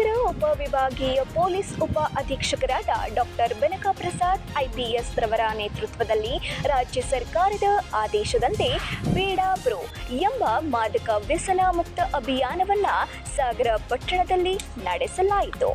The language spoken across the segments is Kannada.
ಸಾಗರ ಉಪವಿಭಾಗೀಯ ಪೊಲೀಸ್ ಉಪ ಅಧೀಕ್ಷಕರಾದ ಡಾಕ್ಟರ್ ಬೆನಕ ಪ್ರಸಾದ್ ಐಪಿಎಸ್ ರವರ ನೇತೃತ್ವದಲ್ಲಿ ರಾಜ್ಯ ಸರ್ಕಾರದ ಆದೇಶದಂತೆ ಬೇಡ ಬ್ರೋ ಎಂಬ ಮಾದಕ ವ್ಯಸನ ಮುಕ್ತ ಅಭಿಯಾನವನ್ನ ಸಾಗರ ಪಟ್ಟಣದಲ್ಲಿ ನಡೆಸಲಾಯಿತು.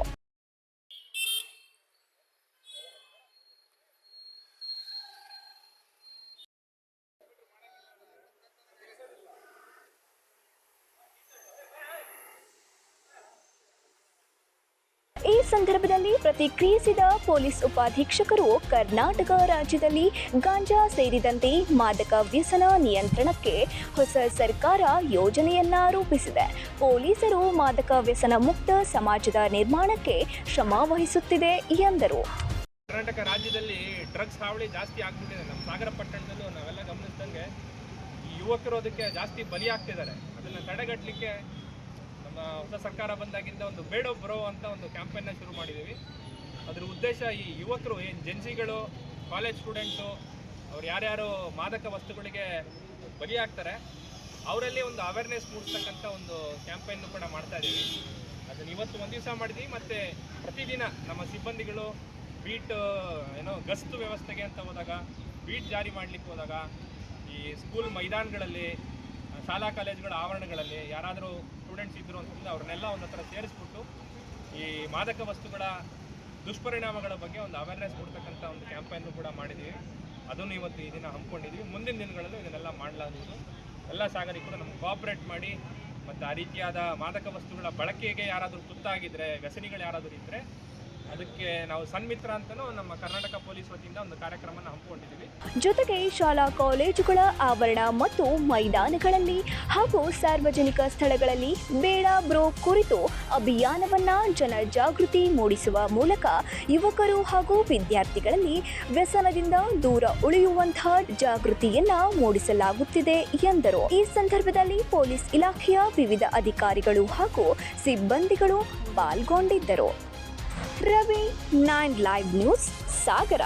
ಈ ಸಂದರ್ಭದಲ್ಲಿ ಪ್ರತಿಕ್ರಿಯಿಸಿದ ಪೊಲೀಸ್ ಉಪಾಧೀಕ್ಷಕರು, ಕರ್ನಾಟಕ ರಾಜ್ಯದಲ್ಲಿ ಗಾಂಜಾ ಸೇರಿದಂತೆ ಮಾದಕ ವ್ಯಸನ ನಿಯಂತ್ರಣಕ್ಕೆ ಹೊಸ ಸರ್ಕಾರ ಯೋಜನೆಯನ್ನ ರೂಪಿಸಿದೆ. ಪೊಲೀಸರು ಮಾದಕ ವ್ಯಸನ ಮುಕ್ತ ಸಮಾಜದ ನಿರ್ಮಾಣಕ್ಕೆ ಶ್ರಮ ವಹಿಸುತ್ತಿದೆ ಎಂದರು. ಕರ್ನಾಟಕ ರಾಜ್ಯದಲ್ಲಿ ಡ್ರಗ್ಸ್ ಹಾವಳಿ ಜಾಸ್ತಿ ಆಗ್ತಿದೆ. ನಮ್ಮ ಸಾಗರ ಪಟ್ಟಣದಲ್ಲೂ ನಾವೆಲ್ಲ ಗಮನಿಸಿದಂಗೆ ಯುವಕರು ಅದಕ್ಕೆ ಜಾಸ್ತಿ ಬಲಿಯಾಗ್ತಿದ್ದಾರೆ. ಅದನ್ನು ತಡೆಗಟ್ಟಲಿಕ್ಕೆ ನಮ್ಮ ಹೊಸ ಸರ್ಕಾರ ಬಂದಾಗಿಂದ ಒಂದು ಬೇಡ ಬ್ರೋ ಅಂತ ಒಂದು ಕ್ಯಾಂಪೇನ್ನ ಶುರು ಮಾಡಿದ್ದೀವಿ. ಅದರ ಉದ್ದೇಶ ಈ ಯುವಕರು ಏನು ಜೆನ್ಸಿಗಳು, ಕಾಲೇಜ್ ಸ್ಟೂಡೆಂಟ್ಸು, ಅವ್ರು ಯಾರ್ಯಾರು ಮಾದಕ ವಸ್ತುಗಳಿಗೆ ಬಲಿಯಾಗ್ತಾರೆ ಅವರಲ್ಲಿ ಒಂದು ಅವೇರ್ನೆಸ್ ಮೂಡಿಸ್ತಕ್ಕಂಥ ಒಂದು ಕ್ಯಾಂಪೇನ್ನು ಕೂಡ ಮಾಡ್ತಾ ಇದ್ದೀವಿ. ಅದನ್ನು ಇವತ್ತು ಒಂದು ದಿವಸ ಮಾಡಿದ್ವಿ. ಮತ್ತು ಪ್ರತಿದಿನ ನಮ್ಮ ಸಿಬ್ಬಂದಿಗಳು ಬೀಟ್ ಗಸ್ತು ವ್ಯವಸ್ಥೆಗೆ ಅಂತ ಹೋದಾಗ, ಬೀಟ್ ಜಾರಿ ಮಾಡಲಿಕ್ಕೆ ಹೋದಾಗ, ಈ ಸ್ಕೂಲ್ ಮೈದಾನಗಳಲ್ಲಿ, ಶಾಲಾ ಕಾಲೇಜುಗಳ ಆವರಣಗಳಲ್ಲಿ ಯಾರಾದರೂ ಸ್ಟೂಡೆಂಟ್ಸ್ ಇದ್ದರು ಅಂತಂದರೆ ಅವ್ರನ್ನೆಲ್ಲ ಒಂದು ಹತ್ರ ಸೇರಿಸ್ಬಿಟ್ಟು ಈ ಮಾದಕ ವಸ್ತುಗಳ ದುಷ್ಪರಿಣಾಮಗಳ ಬಗ್ಗೆ ಒಂದು ಅವೇರ್ನೆಸ್ ಕೊಡ್ತಕ್ಕಂಥ ಒಂದು ಕ್ಯಾಂಪೇನ್ನು ಕೂಡ ಮಾಡಿದ್ದೀವಿ. ಅದನ್ನು ಇವತ್ತು ಈ ದಿನ ಹಮ್ಮಿಕೊಂಡಿದ್ದೀವಿ. ಮುಂದಿನ ದಿನಗಳಲ್ಲೂ ಇದನ್ನೆಲ್ಲ ಮಾಡಲಾಗುವುದು. ಎಲ್ಲ ಸಾಗರಿಕರು ನಮ್ಗೆ ಕೋಆಪ್ರೇಟ್ ಮಾಡಿ ಮತ್ತು ಆ ರೀತಿಯಾದ ಮಾದಕ ವಸ್ತುಗಳ ಬಳಕೆಗೆ ಯಾರಾದರೂ ತುತ್ತಾಗಿದ್ದರೆ, ವ್ಯಸನಿಗಳು ಯಾರಾದರೂ ಇದ್ದರೆ ಅದಕ್ಕೆ ನಾವು ಸನ್ಮಿತ್ರ ಅಂತಲೂ ನಮ್ಮ ಕರ್ನಾಟಕ ಪೊಲೀಸ್ ವತಿಯಿಂದ ಒಂದು ಕಾರ್ಯಕ್ರಮನ ಹಮ್ಮಿಕೊಂಡಿದ್ದೀವಿ. ಜೊತೆಗೆ ಶಾಲಾ ಕಾಲೇಜುಗಳ ಆವರಣ ಮತ್ತು ಮೈದಾನಗಳಲ್ಲಿ ಹಾಗೂ ಸಾರ್ವಜನಿಕ ಸ್ಥಳಗಳಲ್ಲಿ ಬೇಡ ಬ್ರೋ ಕುರಿತು ಅಭಿಯಾನವನ್ನ ಜನಜಾಗೃತಿ ಮೂಡಿಸುವ ಮೂಲಕ ಯುವಕರು ಹಾಗೂ ವಿದ್ಯಾರ್ಥಿಗಳಲ್ಲಿ ವ್ಯಸನದಿಂದ ದೂರ ಉಳಿಯುವಂತಹ ಜಾಗೃತಿಯನ್ನ ಮೂಡಿಸಲಾಗುತ್ತಿದೆ ಎಂದರು. ಈ ಸಂದರ್ಭದಲ್ಲಿ ಪೊಲೀಸ್ ಇಲಾಖೆಯ ವಿವಿಧ ಅಧಿಕಾರಿಗಳು ಹಾಗೂ ಸಿಬ್ಬಂದಿಗಳು ಪಾಲ್ಗೊಂಡಿದ್ದರು. ರವಿ 9 ಲೈವ್ ನ್ಯೂಸ್ ಸಾಗರ.